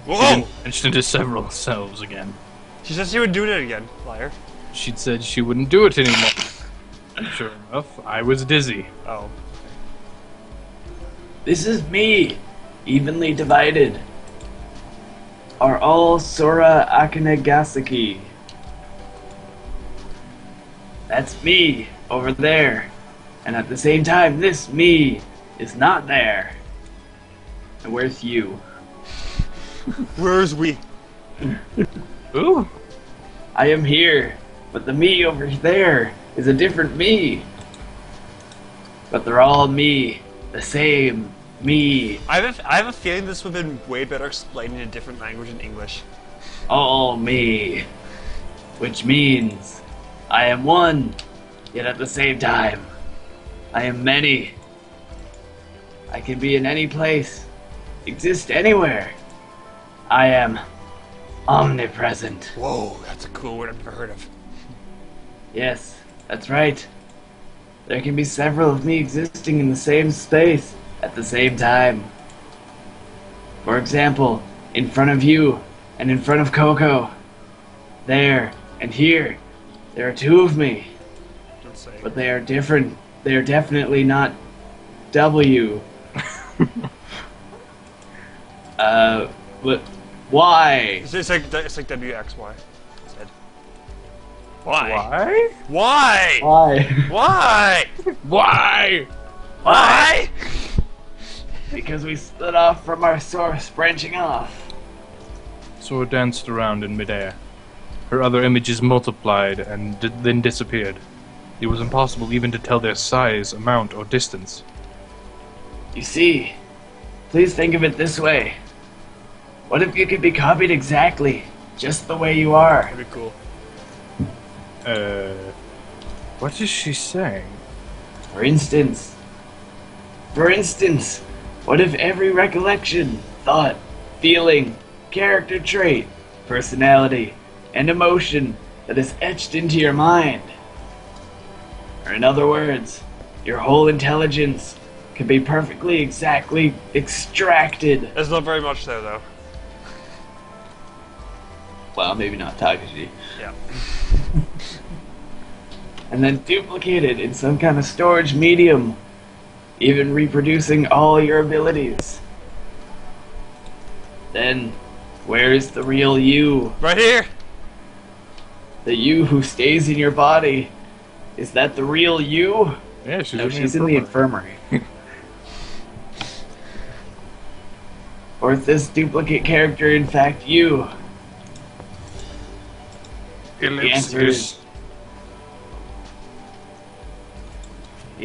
Whoa! She into several selves again. She said she would do it again, liar. She'd said she wouldn't do it anymore. And sure enough, I was dizzy. Oh. This is me, evenly divided. Are all Sora Akanegasaki. That's me, over there. And at the same time, this me is not there. And where's you? Where's we? Ooh. I am here, but the me over there is a different me. But they're all me, the same me. I have a feeling this would have been way better explained in a different language than English. All me. Which means I am one, yet at the same time, I am many. I can be in any place, exist anywhere. I am omnipresent. Whoa, that's a cool word I've never heard of. Yes, that's right. There can be several of me existing in the same space at the same time. For example, in front of you and in front of Coco. There and here, there are two of me. Don't say. But they are different. They are definitely not W. But why? It's like WXY. Said. Why? Why? Why? Why? Why? Why? Because we split off from our source, branching off. Sora danced around in midair. Her other images multiplied and then disappeared. It was impossible even to tell their size, amount, or distance. You see, please think of it this way. What if you could be copied exactly, just the way you are? That'd be cool. What is she saying? For instance, what if every recollection, thought, feeling, character trait, personality, and emotion that is etched into your mind, or in other words, your whole intelligence, could be perfectly exactly extracted? There's not very much there, though. Well, maybe not Takashi. Yeah. And then duplicated in some kind of storage medium, even reproducing all your abilities. Then, where is the real you? Right here! The you who stays in your body. Is that the real you? Yeah, she's, No, she's in the infirmary. Or is this duplicate character in fact you? The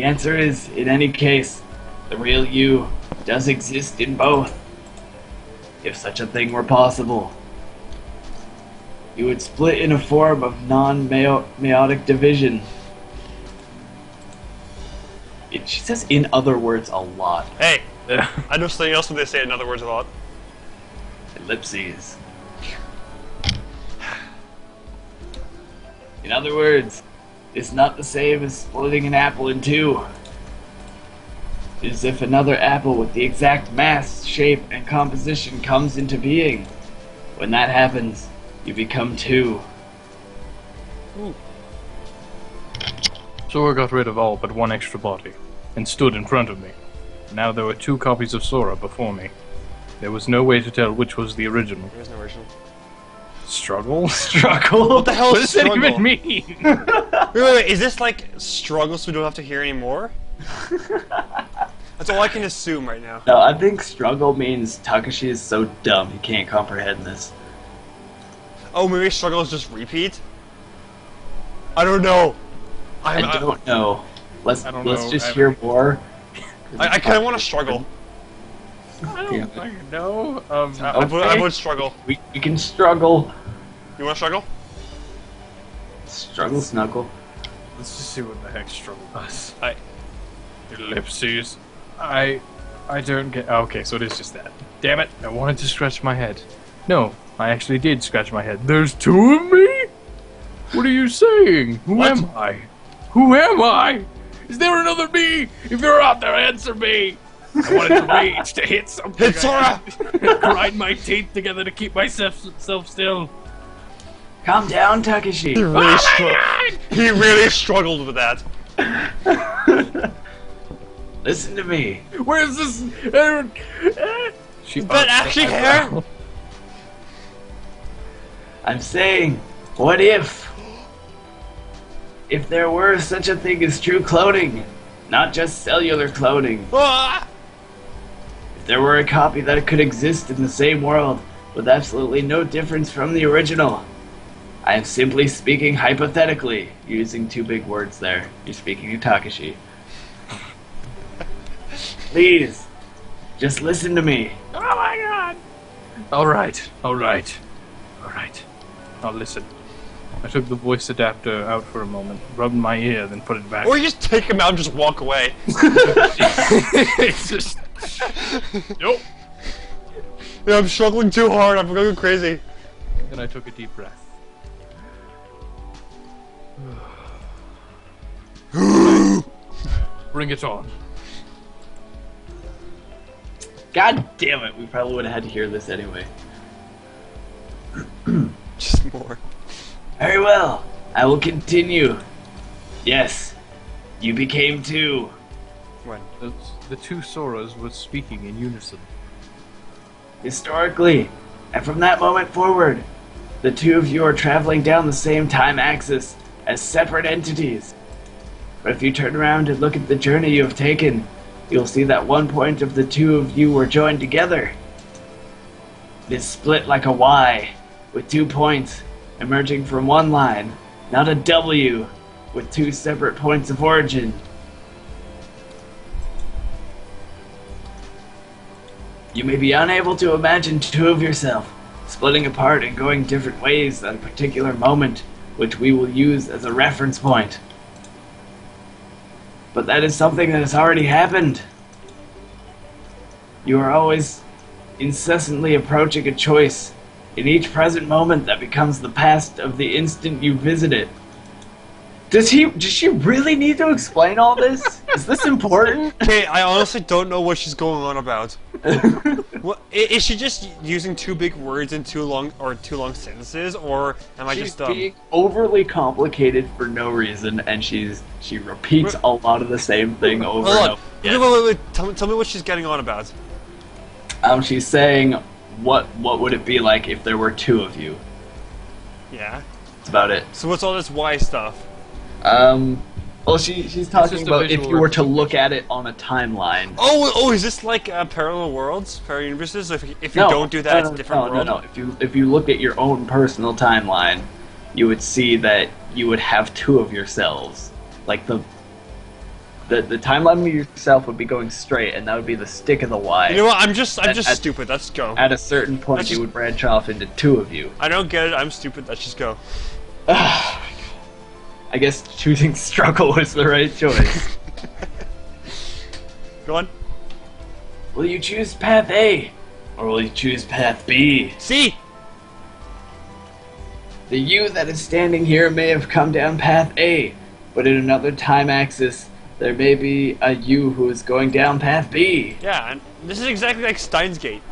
answer is, in any case, the real you does exist in both. If such a thing were possible, you would split in a form of non-meiotic division. She says "in other words" a lot. Hey! I know something else when they say in other words a lot. Ellipses. In other words, it's not the same as splitting an apple in two. It is if another apple with the exact mass, shape, and composition comes into being. When that happens, you become two. Ooh. Sora got rid of all but one extra body, and stood in front of me. Now there were two copies of Sora before me. There was no way to tell which was the original. There is no original. Struggle? Struggle? What the hell What is does that struggle? even mean? Wait, is this like struggle so we don't have to hear anymore? That's all I can assume right now. No, I think struggle means Takashi is so dumb he can't comprehend this. Oh, maybe struggle is just repeat? I don't know. I don't know. Let's I don't know just ever. hear more. I kind of want to struggle. I don't fucking know. I would struggle. We can struggle. You want to struggle? Struggle snuggle. Let's just see what the heck struggle does. Ellipses. I don't get. Okay, so it is just that. Damn it! I wanted to scratch my head. No, I actually did scratch my head. There's two of me? What are you saying? Who What? am I? Who am I? Is there another me? If you're out there, answer me. I wanted to rage, to hit something. Hit Sora! Grind my teeth together to keep myself still. Calm down, Takeshi. He really struggled with that. Listen to me. Where's this? She That actually hair? I'm saying, what if there were such a thing as true cloning, not just cellular cloning? Ah! If there were a copy that could exist in the same world with absolutely no difference from the original. I am simply speaking hypothetically, using two big words there. You're speaking to Takeshi. Please, just listen to me. Oh my god! Alright. I'll listen. I took the voice adapter out for a moment, rubbed my ear, then put it back. Or you just take him out and just walk away. It's just... Nope. Yeah, I'm struggling too hard. I'm going crazy. Then I took a deep breath. Bring it on. God damn it, we probably would have had to hear this anyway. Just more. Very well, I will continue. Yes, you became two. When? The two Soras were speaking in unison. Historically, and from that moment forward, the two of you are traveling down the same time axis as separate entities. But if you turn around and look at the journey you have taken, you'll see that one point of the two of you were joined together. It is split like a Y, with 2 points emerging from one line, not a W, with 2 separate points of origin. You may be unable to imagine two of yourself splitting apart and going different ways at a particular moment, which we will use as a reference point. But that is something that has already happened. You are always incessantly approaching a choice in each present moment that becomes the past of the instant you visit it. Does she really need to explain all this? Is this important? Okay, I honestly don't know what she's going on about. What, is she just using two big words in too long sentences, or am I She's just dumb? being overly complicated for no reason, and she repeats a lot of the same thing over Hold and on. over. Wait. Tell me what she's getting on about. She's saying, what would it be like if there were two of you? Yeah. That's about it. So what's all this Y stuff? Well, she's talking just a about if visual you were to look at it on a timeline. Oh, is this like parallel worlds, parallel universes? So if you don't do that, it's a different world. No. If you look at your own personal timeline, you would see that you would have two of yourselves. Like the timeline of yourself would be going straight, and that would be the stick of the Y. You know what? I'm just At- stupid. Let's go. At a certain point, Let's you just- would branch off into two of you. I don't get it. I'm stupid. Let's just go. I guess choosing struggle was the right choice. Go on. Will you choose path A, or will you choose path B? See. The you that is standing here may have come down path A, but in another time axis, there may be a you who is going down path B. Yeah, and this is exactly like Steins Gate.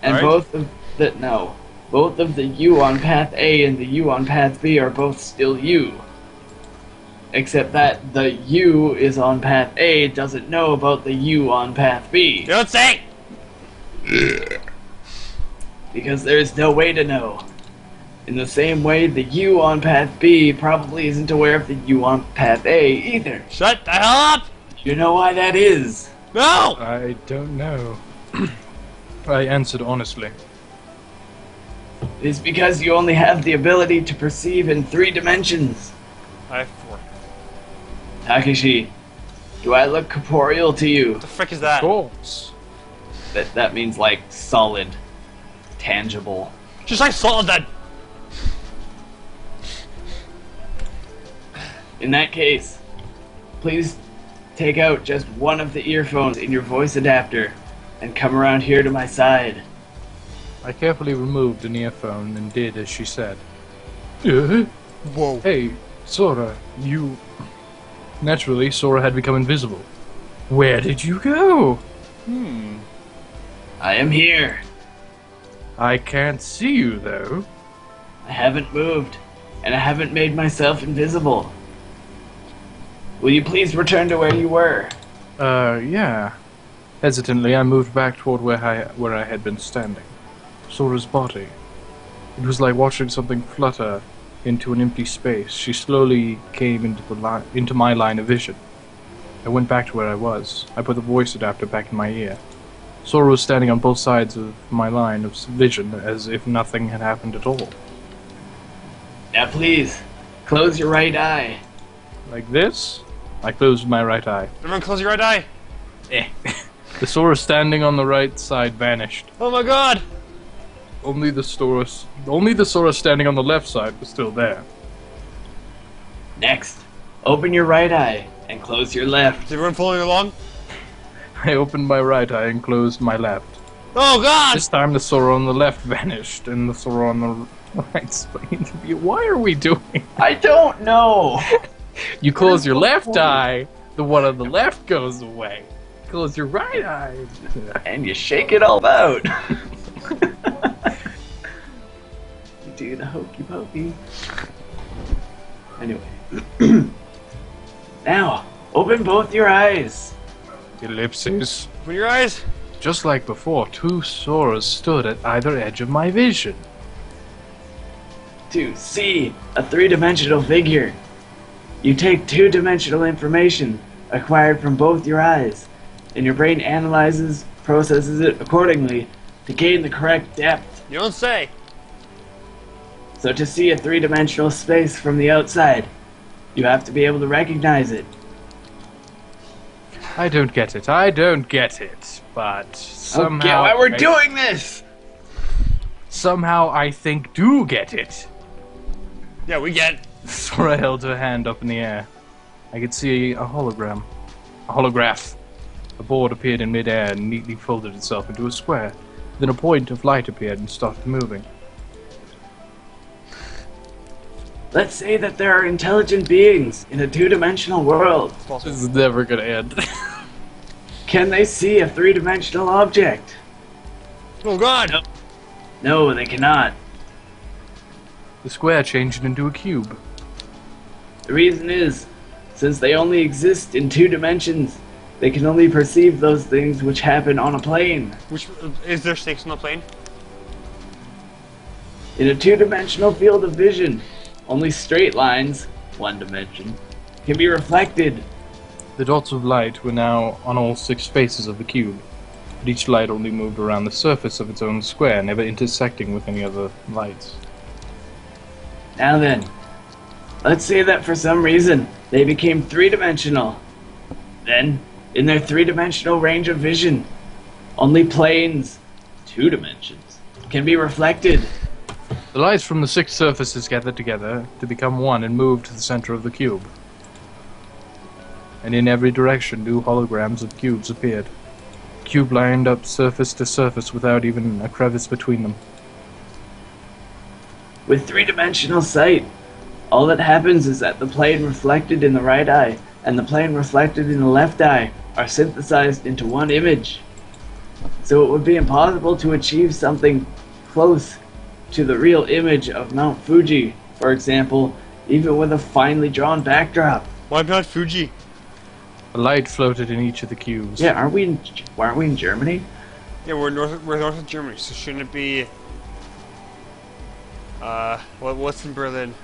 And Alright. both of the you on path A and the you on path B are both still you. Except that the you is on path A doesn't know about the you on path B. You don't say. Because there is no way to know. In the same way, the you on path B probably isn't aware of the you on path A either. Shut the hell up! You know why that is? No. I don't know. I answered honestly. It is because you only have the ability to perceive in 3 dimensions. I have 4. Takeshi, do I look corporeal to you? What the frick is that? Of course. That means like solid, tangible. Just like solid that. In that case, please take out just one of the earphones in your voice adapter and come around here to my side. I carefully removed an earphone and did as she said. Whoa. Hey, Sora, you... Naturally, Sora had become invisible. Where did you go? I am here. I can't see you, though. I haven't moved, and I haven't made myself invisible. Will you please return to where you were? Yeah. Hesitantly, I moved back toward where I had been standing. Sora's body. It was like watching something flutter into an empty space. She slowly came into my line of vision. I went back to where I was. I put the voice adapter back in my ear. Sora was standing on both sides of my line of vision as if nothing had happened at all. Now please, close your right eye. Like this? I closed my right eye. Everyone close your right eye. The Sora standing on the right side vanished. Oh my god! Only the Sora standing on the left side was still there. Next, open your right eye and close your left. Is everyone following along? I opened my right eye and closed my left. Oh god! This time the Sora on the left vanished and the Sora on the right sprang into view. Why are we doing? I don't know. You close your left eye, the one on the left goes away. Close your right eye. And you shake it all out. You do the hokey pokey. Anyway. Now, open both your eyes. Ellipses. Open your eyes. Just like before, two Soras stood at either edge of my vision. To see a three-dimensional figure, you take two-dimensional information acquired from both your eyes, and your brain analyzes, processes it accordingly to gain the correct depth. You don't say. So to see a three-dimensional space from the outside, you have to be able to recognize it. I don't get it. But somehow... Okay, why we're doing this? Somehow I think do get it. Yeah, we get. Sora held her hand up in the air. I could see a hologram. A holograph. A board appeared in midair and neatly folded itself into a square. Then a point of light appeared and started moving. Let's say that there are intelligent beings in a two-dimensional world. This is never gonna end. Can they see a three-dimensional object? Oh god! No, they cannot. The square changed into a cube. The reason is, since they only exist in two dimensions, they can only perceive those things which happen on a plane. Which is there snakes on the plane? In a two-dimensional field of vision, only straight lines, one dimension, can be reflected. The dots of light were now on all 6 faces of the cube, but each light only moved around the surface of its own square, never intersecting with any other lights. Now then, let's say that for some reason they became three-dimensional. Then, in their three-dimensional range of vision, only planes, 2 dimensions, can be reflected. The lights from the 6 surfaces gathered together to become one and moved to the center of the cube. And in every direction new holograms of cubes appeared. The cube lined up surface to surface without even a crevice between them. With three-dimensional sight, all that happens is that the plane reflected in the right eye and the plane reflected in the left eye are synthesized into one image. So it would be impossible to achieve something close to the real image of Mount Fuji, for example, even with a finely drawn backdrop. Why not Fuji? A light floated in each of the cubes. Yeah, aren't we in Germany? Yeah, we're north of Germany, so shouldn't it be what's in Berlin?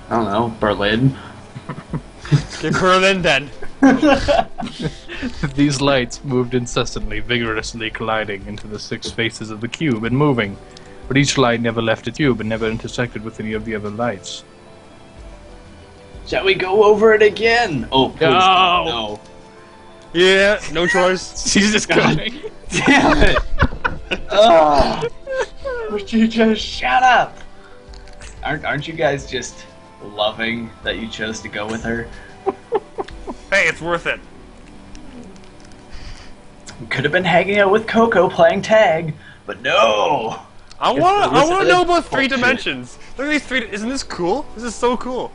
I don't know, Berlin. Get Berlin then. These lights moved incessantly, vigorously colliding into the 6 faces of the cube and moving, but each light never left the cube and never intersected with any of the other lights. Shall we go over it again? Oh, please no. Yeah, no choice. Jesus Christ. Damn it! Oh, would you just shut up? Aren't you guys just loving that you chose to go with her? Hey, it's worth it. We could have been hanging out with Coco playing tag, but no. I want to know about 3 dimensions. Look at these 3. Isn't this cool? This is so cool.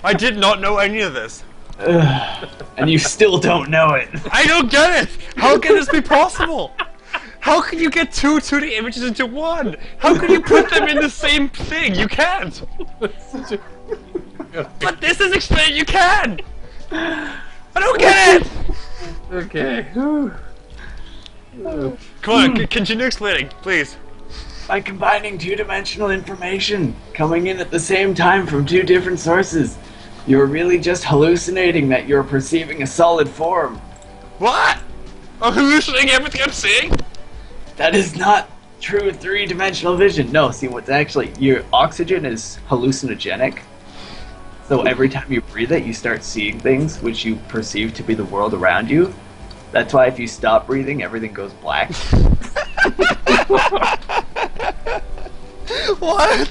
I did not know any of this. And you still don't know it. I don't get it! How can this be possible? How can you get two 2D images into one? How can you put them in the same thing? You can't! But this is explained, you can! I don't get it! Okay. Come on, continue explaining, please. By combining two-dimensional information coming in at the same time from two different sources, you're really just hallucinating that you're perceiving a solid form. What? I'm hallucinating everything I'm seeing? That is not true three-dimensional vision. No, see what's actually, your oxygen is hallucinogenic. So every time you breathe it, you start seeing things which you perceive to be the world around you. That's why if you stop breathing, everything goes black. What?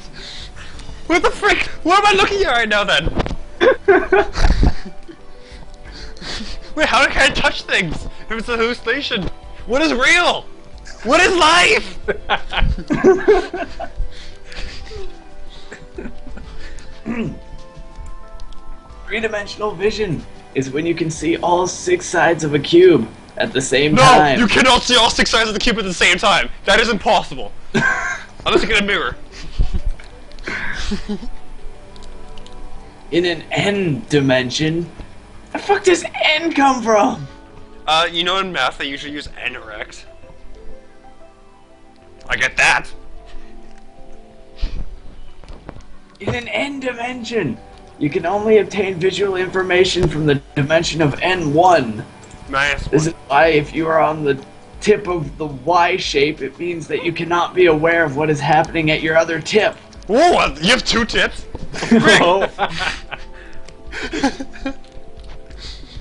What the frick? What am I looking at right now then? Wait, how can I touch things if it's a hallucination? What is real? What is life? Three-dimensional vision is when you can see all 6 sides of a cube at the same time. No, you cannot see all 6 sides of the cube at the same time. That is impossible. Unless you get a mirror. In an N dimension, the fuck does N come from? You know in math they usually use N or X. I get that. In an N dimension, you can only obtain visual information from the dimension of N1. Nice. This is why if you are on the tip of the Y shape, it means that you cannot be aware of what is happening at your other tip. Whoa, you have 2 tips?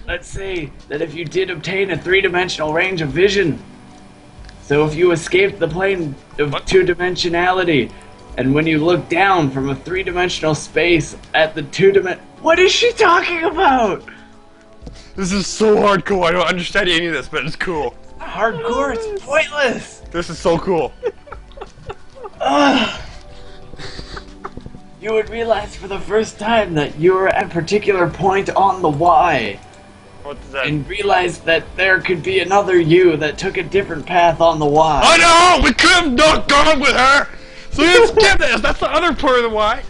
Let's say that if you did obtain a 3-dimensional range of vision, so if you escaped the plane of two-dimensionality, and when you look down from a 3-dimensional space at the what is she talking about? This is so hardcore, I don't understand any of this, but it's cool. Hardcore, it's pointless! This is so cool. You would realize for the first time that you were at a particular point on the Y. What does that? And realize that there could be another you that took a different path on the Y. I know! We could have not gone with her! So let's skip this! That's the other part of the Y.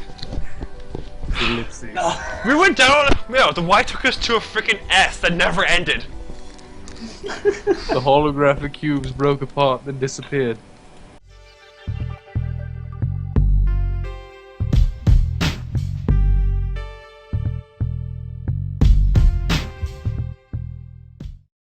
Ellipses. No. We went down. No, the Y took us to a freaking S that never ended. The holographic cubes broke apart, then disappeared.